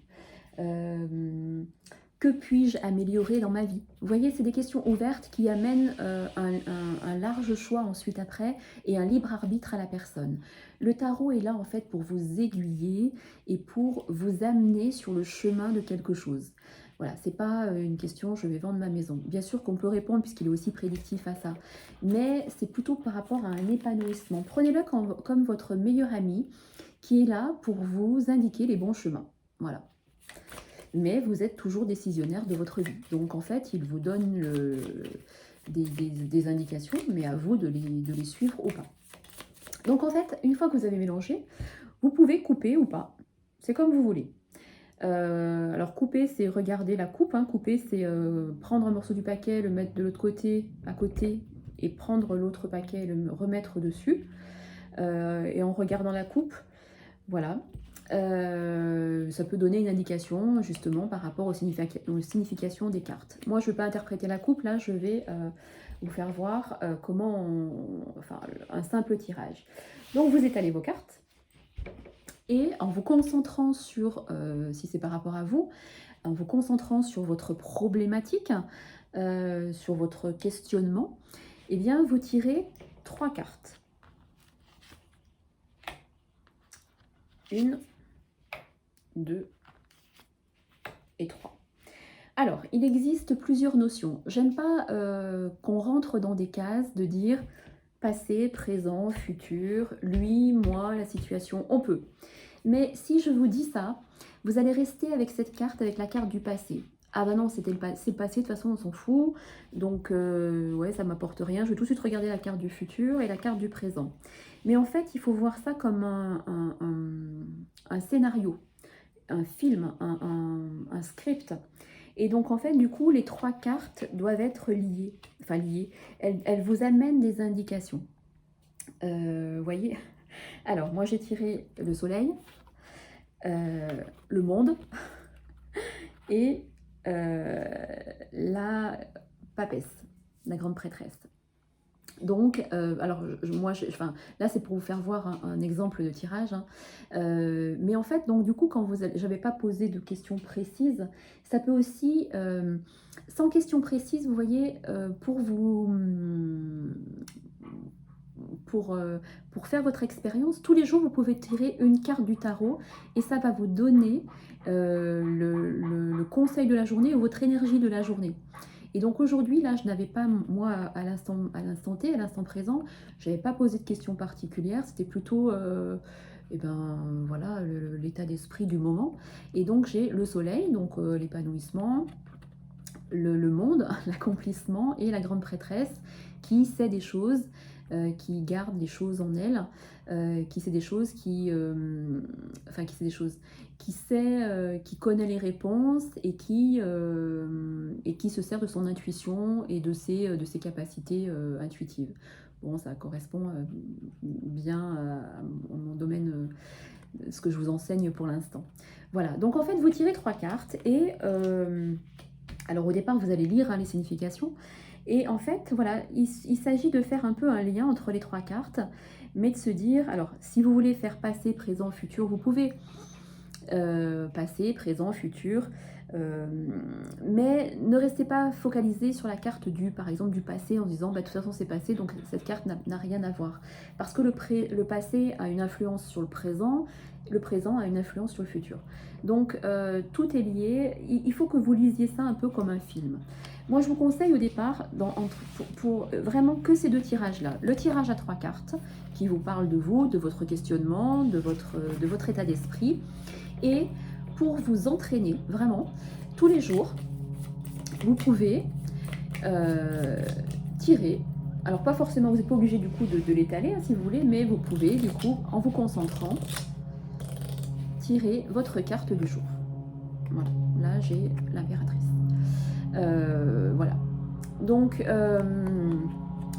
Que puis-je améliorer dans ma vie? Vous voyez, c'est des questions ouvertes qui amènent un large choix ensuite après et un libre arbitre à la personne. Le tarot est là en fait pour vous aiguiller et pour vous amener sur le chemin de quelque chose. Voilà, c'est pas une question je vais vendre ma maison. Bien sûr qu'on peut répondre puisqu'il est aussi prédictif à ça, mais c'est plutôt par rapport à un épanouissement. Prenez-le comme votre meilleur ami qui est là pour vous indiquer les bons chemins. Voilà. Mais vous êtes toujours décisionnaire de votre vie. Donc en fait, il vous donne des indications, mais à vous de les suivre ou pas. Donc en fait, une fois que vous avez mélangé, vous pouvez couper ou pas. C'est comme vous voulez. Alors couper, c'est regarder la coupe. Hein. Couper, c'est prendre un morceau du paquet, le mettre de l'autre côté, à côté, et prendre l'autre paquet et le remettre dessus. Et en regardant la coupe, voilà. Ça peut donner une indication justement par rapport aux significations des cartes. Moi, je ne vais pas interpréter la coupe, là, je vais vous faire voir comment enfin, un simple tirage. Donc, vous étalez vos cartes. Et en vous concentrant sur, si c'est par rapport à vous, en vous concentrant sur votre problématique, sur votre questionnement, eh bien, vous tirez 3 cartes. 1, 2 et 3. Alors, il existe plusieurs notions. J'aime pas qu'on rentre dans des cases de dire passé, présent, futur, lui, moi, la situation, on peut. Mais si je vous dis ça, vous allez rester avec cette carte, avec la carte du passé. Ah bah non, c'est le passé, de toute façon on s'en fout, donc ouais, ça m'apporte rien. Je vais tout de suite regarder la carte du futur et la carte du présent. Mais en fait, il faut voir ça comme un scénario, un film, un script. Et donc en fait, du coup, les 3 cartes doivent être liées. Enfin liées. Elles vous amènent des indications. Voyez. Alors, moi j'ai tiré le soleil, le monde et la papesse, la grande prêtresse. Donc, alors enfin, là c'est pour vous faire voir un exemple de tirage, hein. Mais en fait, donc du coup, quand j'avais pas posé de questions précises, ça peut aussi, sans questions précises, vous voyez, pour faire votre expérience, tous les jours vous pouvez tirer une carte du tarot et ça va vous donner le conseil de la journée ou votre énergie de la journée. Et donc aujourd'hui, là, je n'avais pas, moi, à l'instant T, à l'instant présent, je n'avais pas posé de questions particulières, c'était plutôt, eh ben, voilà, l'état d'esprit du moment. Et donc j'ai le soleil, donc l'épanouissement, le monde, l'accomplissement et la grande prêtresse qui sait des choses, qui garde les choses en elle, qui sait des choses, enfin qui sait des choses, qui sait, qui connaît les réponses et qui se sert de son intuition et de ses capacités intuitives. Bon, ça correspond bien à mon domaine, ce que je vous enseigne pour l'instant. Voilà, donc en fait, vous tirez 3 cartes et alors au départ, vous allez lire les significations. Et en fait, voilà, il s'agit de faire un peu un lien entre les 3 cartes, mais de se dire, alors si vous voulez faire passé, présent, futur, vous pouvez passé, présent, futur, mais ne restez pas focalisé sur la carte par exemple du passé en disant, bah, de toute façon c'est passé, donc cette carte n'a rien à voir. Parce que le passé a une influence sur le présent a une influence sur le futur. Donc tout est lié, il faut que vous lisiez ça un peu comme un film. Moi je vous conseille au départ, pour vraiment que ces 2 tirages-là. Le tirage à 3 cartes, qui vous parle de vous, de votre questionnement, de votre état d'esprit. Et pour vous entraîner, vraiment, tous les jours, vous pouvez tirer. Alors pas forcément, vous n'êtes pas obligé du coup de l'étaler, hein, si vous voulez, mais vous pouvez du coup, en vous concentrant, tirer votre carte du jour. Voilà, là j'ai l'impératrice. Voilà. Donc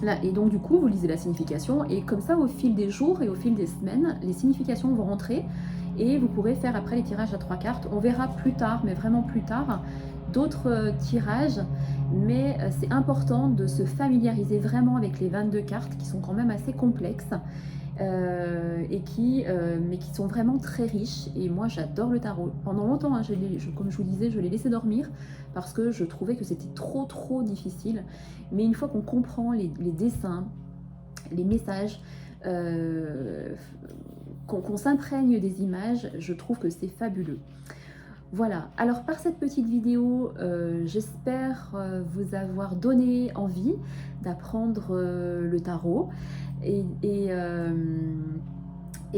là, et donc du coup, vous lisez la signification et comme ça, au fil des jours et au fil des semaines, les significations vont rentrer et vous pourrez faire après les tirages à 3 cartes. On verra plus tard, mais vraiment plus tard, d'autres tirages, mais c'est important de se familiariser vraiment avec les 22 cartes qui sont quand même assez complexes. Mais qui sont vraiment très riches. Et moi, j'adore le tarot. Pendant longtemps, hein, comme je vous disais, je l'ai laissé dormir parce que je trouvais que c'était trop difficile. Mais une fois qu'on comprend les dessins, les messages, qu'on s'imprègne des images, je trouve que c'est fabuleux. Voilà, alors par cette petite vidéo, j'espère vous avoir donné envie d'apprendre le tarot et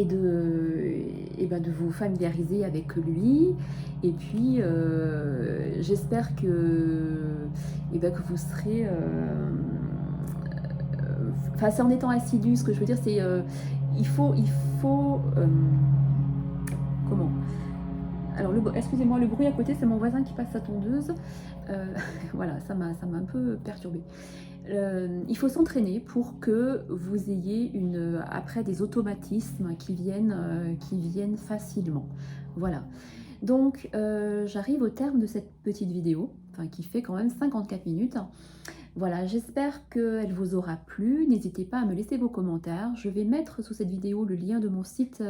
de vous familiariser avec lui. Et puis j'espère que vous serez... Enfin, c'est en étant assidu, ce que je veux dire, c'est il faut comment? Alors, excusez-moi, le bruit à côté, c'est mon voisin qui passe sa tondeuse. Voilà, ça m'a un peu perturbée. Il faut s'entraîner pour que vous ayez après des automatismes qui viennent facilement. Voilà. Donc, j'arrive au terme de cette petite vidéo, enfin, qui fait quand même 54 minutes. Voilà, j'espère qu'elle vous aura plu. N'hésitez pas à me laisser vos commentaires. Je vais mettre sous cette vidéo le lien de mon site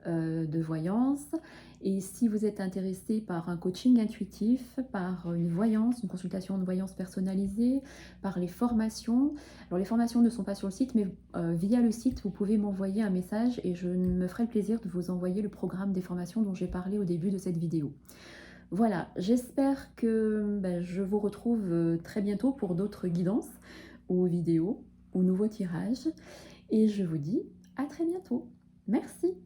de voyance. Et si vous êtes intéressé par un coaching intuitif, par une voyance, une consultation de voyance personnalisée, par les formations. Alors les formations ne sont pas sur le site, mais via le site, vous pouvez m'envoyer un message et je me ferai le plaisir de vous envoyer le programme des formations dont j'ai parlé au début de cette vidéo. Voilà, j'espère que je vous retrouve très bientôt pour d'autres guidances ou vidéos ou nouveaux tirages. Et je vous dis à très bientôt. Merci.